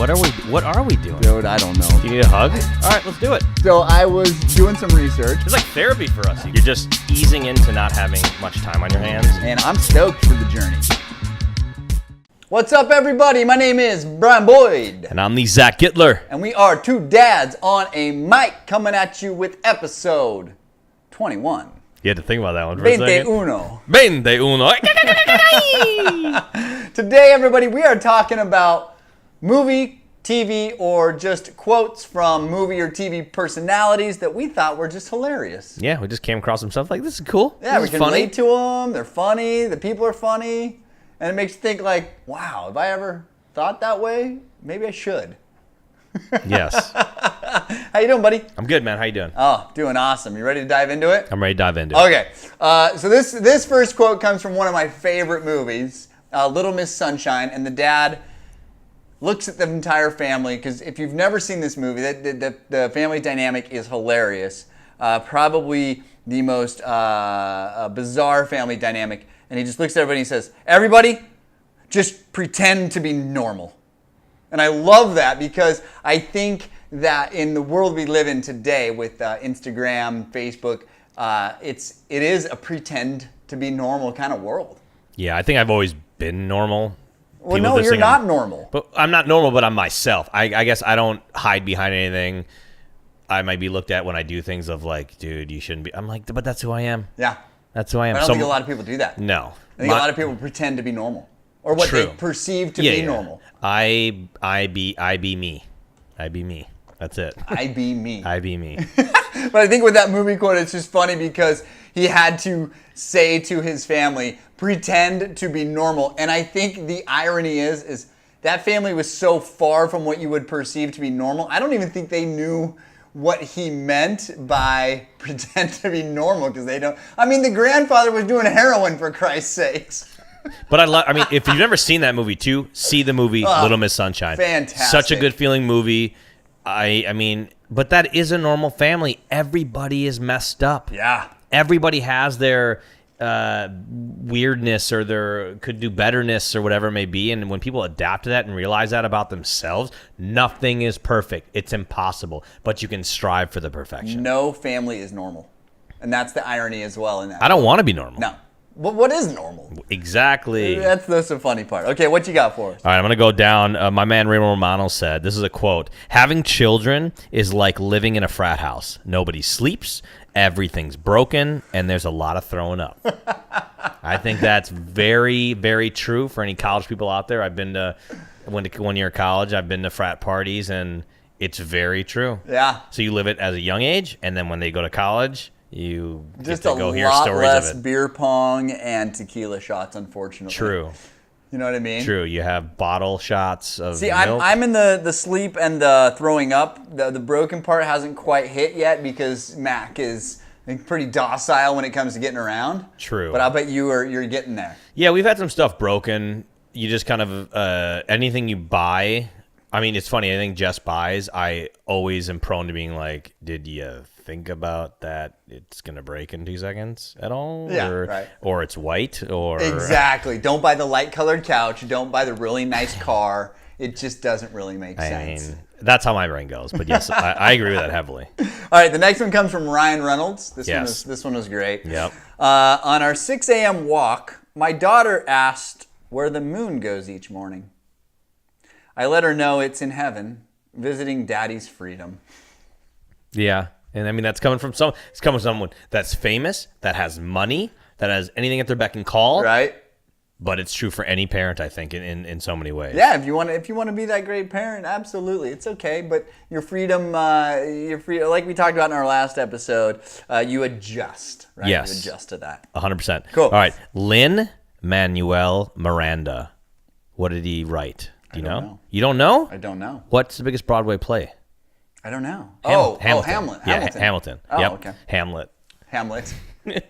What are we doing? Dude, I don't know. Do you need a hug? All right, let's do it. So I was doing some research, It's like therapy for us. You're just easing into not having much time on your hands. and I'm stoked for the journey. What's up, everybody? My name is Brian Boyd, And I'm the Zach Gittler. and we are two dads on a mic coming at you with episode 21. You had to think about that one for a second. 21. 21. Today, everybody, we are talking about movie, TV, or just quotes from movie or TV personalities that we thought were just hilarious. Yeah, we just came across some stuff like, this is cool. Yeah, we this is can funny. relate to them. They're funny. The people are funny. And it makes you think like, wow, have I ever thought that way? Maybe I should. Yes. How you doing, buddy? I'm good, man. How you doing? Oh, doing awesome. You ready to dive into it? I'm ready to dive into it. Okay. So this first quote comes from one of my favorite movies, Little Miss Sunshine, and the dad looks at the entire family, because if you've never seen this movie, the family dynamic is hilarious. Probably the most bizarre family dynamic. And he just looks at everybody and he says, everybody, just pretend to be normal. And I love that, because I think that in the world we live in today with Instagram, Facebook, it is a pretend to be normal kind of world. Yeah, I think I've always been normal. Well, People no, just you're think not normal. But I'm not normal, but I'm myself. I guess I don't hide behind anything. I might be looked at when I do things of like, dude, you shouldn't be. I'm like, but that's who I am. Yeah. That's who I am. I don't think a lot of people do that. No. I think a lot of people pretend to be normal, or what they True. perceive to be normal. I be me. I be me. That's it. I be me. I be me. But I think with that movie quote, it's just funny because he had to say to his family, pretend to be normal. And I think the irony is that family was so far from what you would perceive to be normal. I don't even think they knew what he meant by pretend to be normal, because they don't. I mean, the grandfather was doing heroin, for Christ's sakes. But I mean, if you've never seen that movie too, see the movie Little Miss Sunshine. Fantastic. Such a good feeling movie. I mean, but that is a normal family. Everybody is messed up. Yeah. Everybody has their weirdness, or their could do betterness, or whatever it may be. And when people adapt to that and realize that about themselves, nothing is perfect. It's impossible, but you can strive for the perfection. No family is normal. And that's the irony as well in that. I don't want to be normal. No. But what is normal? Exactly. That's the funny part. Okay, what you got for us? All right, I'm going to go down. My man Raymond Romano said, this is a quote, having children is like living in a frat house. Nobody sleeps, everything's broken, and there's a lot of throwing up. I think that's very, very true for any college people out there. Went to 1 year of college. I've been to frat parties, and it's very true. Yeah. So you live it as a young age, and then when they go to college, you Just get to a go hear lot stories less of it. beer pong and tequila shots, unfortunately. True. You know what I mean? True. You have bottle shots of See, milk. I'm in the sleep and the throwing up. The broken part hasn't quite hit yet, because Mac is pretty docile when it comes to getting around. True. But I bet you're getting there. Yeah, we've had some stuff broken. You just kind of, anything you buy. I mean, it's funny. Anything Jess buys, I always am prone to being like, did you think about that it's going to break in 2 seconds at all? Yeah, right. Or it's white, or... Exactly. Don't buy the light-colored couch. Don't buy the really nice car. It just doesn't really make sense. I mean, that's how my brain goes. But yes, I agree with that heavily. All right, the next one comes from Ryan Reynolds. Yes. This one was great. Yep. On our 6 a.m. walk, my daughter asked where the moon goes each morning. I let her know it's in heaven, visiting Daddy's freedom. Yeah. And I mean, it's coming from someone that's famous, that has money, that has anything at their beck and call. Right? But it's true for any parent, I think, in so many ways. Yeah, if you want to be that great parent, absolutely, it's okay. But your freedom, like we talked about in our last episode, you adjust, right? Yes. You adjust to that. 100%. Cool. All right, Lin-Manuel Miranda. What did he write? Do you know? You don't know? I don't know. What's the biggest Broadway play? I don't know. Hamilton. Hamlet. Yeah, Hamilton. Oh, Yep. okay. Hamlet. Hamlet.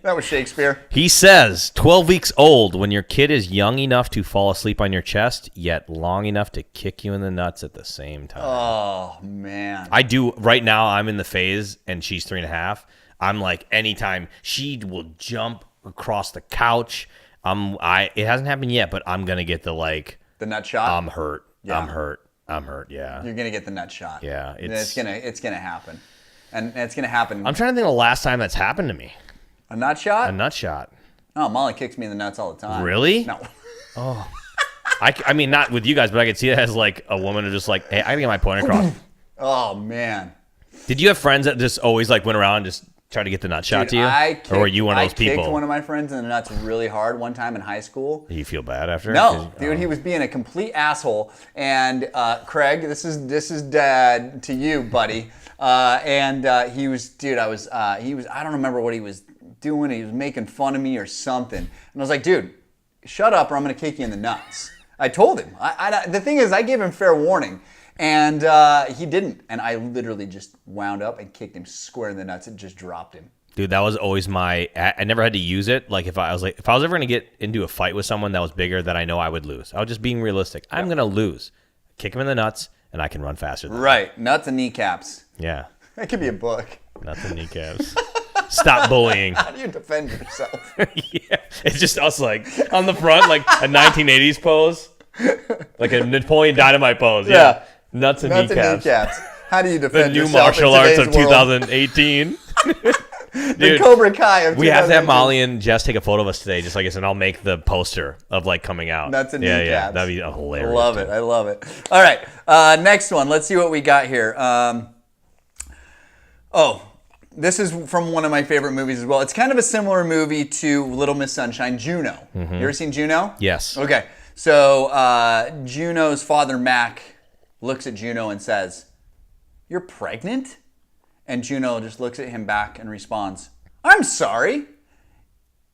That was Shakespeare. He says, 12 weeks old, when your kid is young enough to fall asleep on your chest, yet long enough to kick you in the nuts at the same time. Oh, man. I do. Right now, I'm in the phase, and she's 3.5. I'm like, anytime she will jump across the couch. It hasn't happened yet, but I'm going to get the nut shot? I'm hurt. Yeah. I'm hurt. I'm hurt. Yeah. You're gonna get the nut shot. Yeah, It's gonna happen, and it's gonna happen. I'm trying to think of the last time that's happened to me. A nut shot? A nut shot. Oh, Molly kicks me in the nuts all the time. Really? No. I mean, not with you guys, but I could see it as like a woman who's just like, hey, I gotta get my point across. Oh man. Did you have friends that just always like went around and just tried to get the nut shot to you? Or were you one of those people? I kicked one of my friends in the nuts really hard one time in high school. Do you feel bad after? No, dude, he was being a complete asshole. And Craig, this is dad to you, buddy. He was, dude, I don't remember what he was doing. He was making fun of me or something. And I was like, dude, shut up or I'm going to kick you in the nuts. I told him. The thing is, I gave him fair warning. And he didn't. And I literally just wound up and kicked him square in the nuts and just dropped him. Dude, that was always I never had to use it. Like if I was ever going to get into a fight with someone that was bigger, that I know I would lose. I was just being realistic. I'm going to lose. Kick him in the nuts and I can run faster than Right. Nuts and kneecaps. Yeah. That could be a book. Nuts and kneecaps. Stop bullying. How do you defend yourself? Yeah. It's just us like on the front, like a 1980s pose. Like a Napoleon Dynamite pose. Yeah. Nuts and kneecaps. How do you The defend new yourself martial in arts of today's world? 2018. The Dude, Cobra Kai of we have to have 2018. Molly and Jess take a photo of us today, just like this, and I'll make the poster of like coming out. Nuts and yeah, kneecaps. yeah, that'd be hilarious. Love it. I love it. All right. Next one. Let's see what we got here. This is from one of my favorite movies as well. It's kind of a similar movie to Little Miss Sunshine, Juno. You ever seen Juno? Yes. Okay. So Juno's father, Mac, looks at Juno and says, "You're pregnant?" And Juno just looks at him back and responds, "I'm sorry.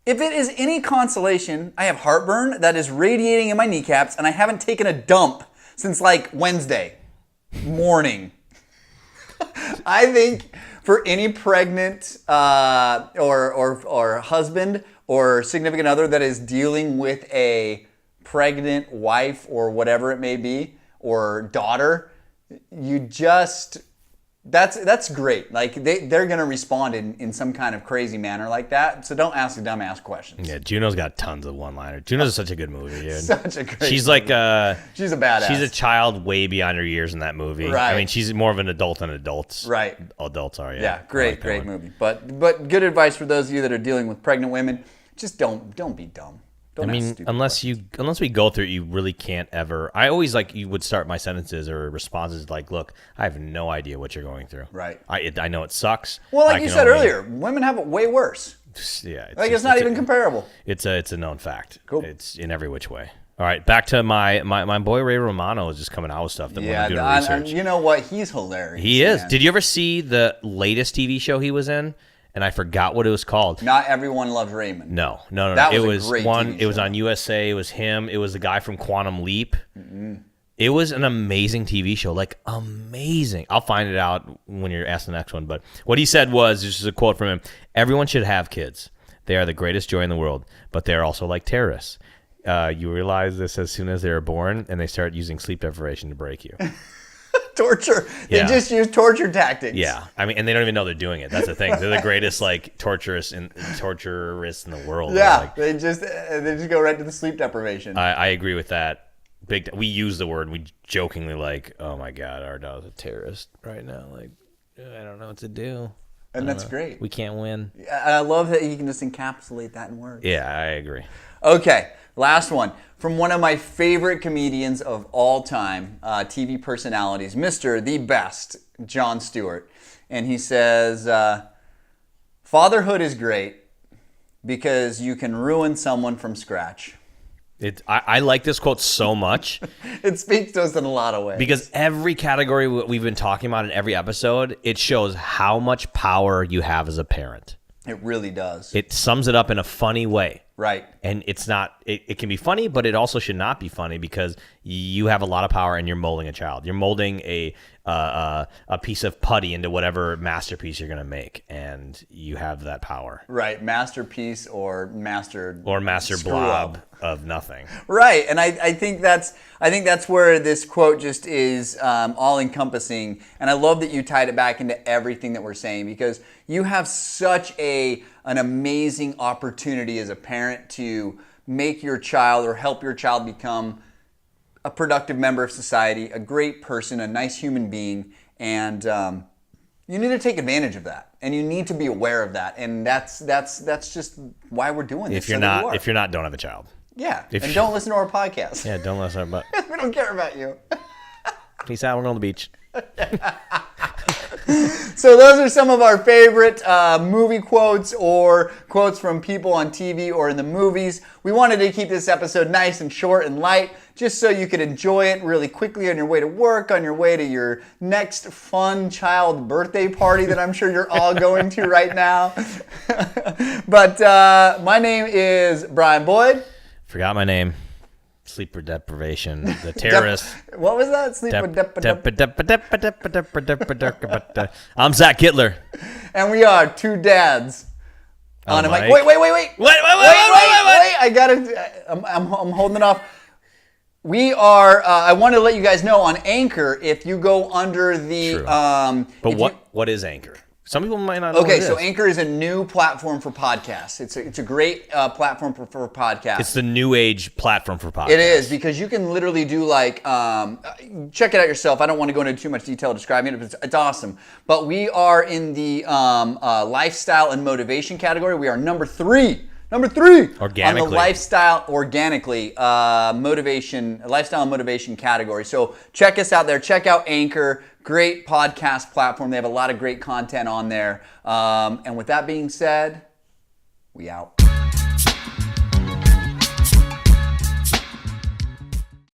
If it is any consolation, I have heartburn that is radiating in my kneecaps and I haven't taken a dump since like Wednesday morning." I think for any pregnant or husband or significant other that is dealing with a pregnant wife or whatever it may be, or daughter, you just, that's great. Like they're going to respond in some kind of crazy manner like that. So don't ask dumbass questions. Yeah, Juno's got tons of one-liners. Juno's such a good movie, dude. Such a great She's movie. like She's a badass. she's a child way beyond her years in that movie. Right. I mean, she's more of an adult than adults. Right. Adults are, yeah. Yeah, I great, like that great one. movie. But good advice for those of you that are dealing with pregnant women. Just don't be dumb. I Don't ask mean, stupid unless we go through it, you really can't ever. I always you would start my sentences or responses like, "Look, I have no idea what you're going through. Right. I know it sucks. Well, I like you can said only-" earlier, women have it way worse. Yeah. It's not even comparable. It's a known fact. Cool. It's in every which way. All right, back to my boy Ray Romano is just coming out with stuff that when I'm doing research. You know what? He's hilarious. He is. man. Did you ever see the latest TV show he was in? And I forgot what it was called. Not Everyone Loves Raymond. No. That It was a was great one. TV It was show. on USA. It was him. It was the guy from Quantum Leap. It was an amazing TV show, like amazing. I'll find it out when you're asked the next one. But what he said was, this is a quote from him: "Everyone should have kids. They are the greatest joy in the world, but they are also like terrorists. You realize this as soon as they are born, and they start using sleep deprivation to break you." Torture. Yeah. They just use torture tactics. Yeah, I mean, and they don't even know they're doing it. That's the thing. They're the greatest torturists in the world. Yeah. Like, They just go right to the sleep deprivation. I agree with that. We use the word. We jokingly like, "Oh my God, our dog's a terrorist right now." Like, I don't know what to do. and that's great. We can't win. I love that he can just encapsulate that in words. Yeah, I agree. Okay, last one. From one of my favorite comedians of all time, TV personalities, Mr. The Best, Jon Stewart. And he says, "Fatherhood is great because you can ruin someone from scratch." I like this quote so much It speaks to us in a lot of ways. because every category we've been talking about in every episode, it shows how much power you have as a parent. It really does. It sums it up in a funny way. Right. And it's not, it can be funny, but it also should not be funny because you have a lot of power and you're molding a child. You're molding a piece of putty into whatever masterpiece you're going to make. And you have that power. Right. Masterpiece or master screw blob up. of nothing. Right, and I think that's where this quote just is all encompassing, and I love that you tied it back into everything that we're saying because you have such an amazing opportunity as a parent to make your child or help your child become a productive member of society, a great person, a nice human being, and you need to take advantage of that, and you need to be aware of that, and that's just why we're doing this. If you're not, don't have a child. Yeah, and don't listen to our podcast. Yeah, don't listen. But we don't care about you. Peace out. We're going to the beach. So those are some of our favorite movie quotes or quotes from people on TV or in the movies. We wanted to keep this episode nice and short and light, just so you could enjoy it really quickly on your way to work, on your way to your next fun child birthday party that I'm sure you're all going to right now. But my name is Brian Boyd. Forgot my name. Sleep deprivation. The terrorist. What was that? I'm Zach Gittler. And we are two dads on a mic. Mike. Wait. Wait. I gotta. I'm holding it off. We are. I want to let you guys know on Anchor, if you go under the. True. But what is Anchor? Some people might not know. Okay, what it so is. Anchor is a new platform for podcasts. It's a great platform for podcasts. It's the new age platform for podcasts. It is, because you can literally do like, check it out yourself. I don't want to go into too much detail describing it, but it's awesome. But we are in the lifestyle and motivation category. We are number three Organically. on the lifestyle lifestyle and motivation category. So check us out there. Check out Anchor. Great podcast platform. They have a lot of great content on there. And with that being said, we out.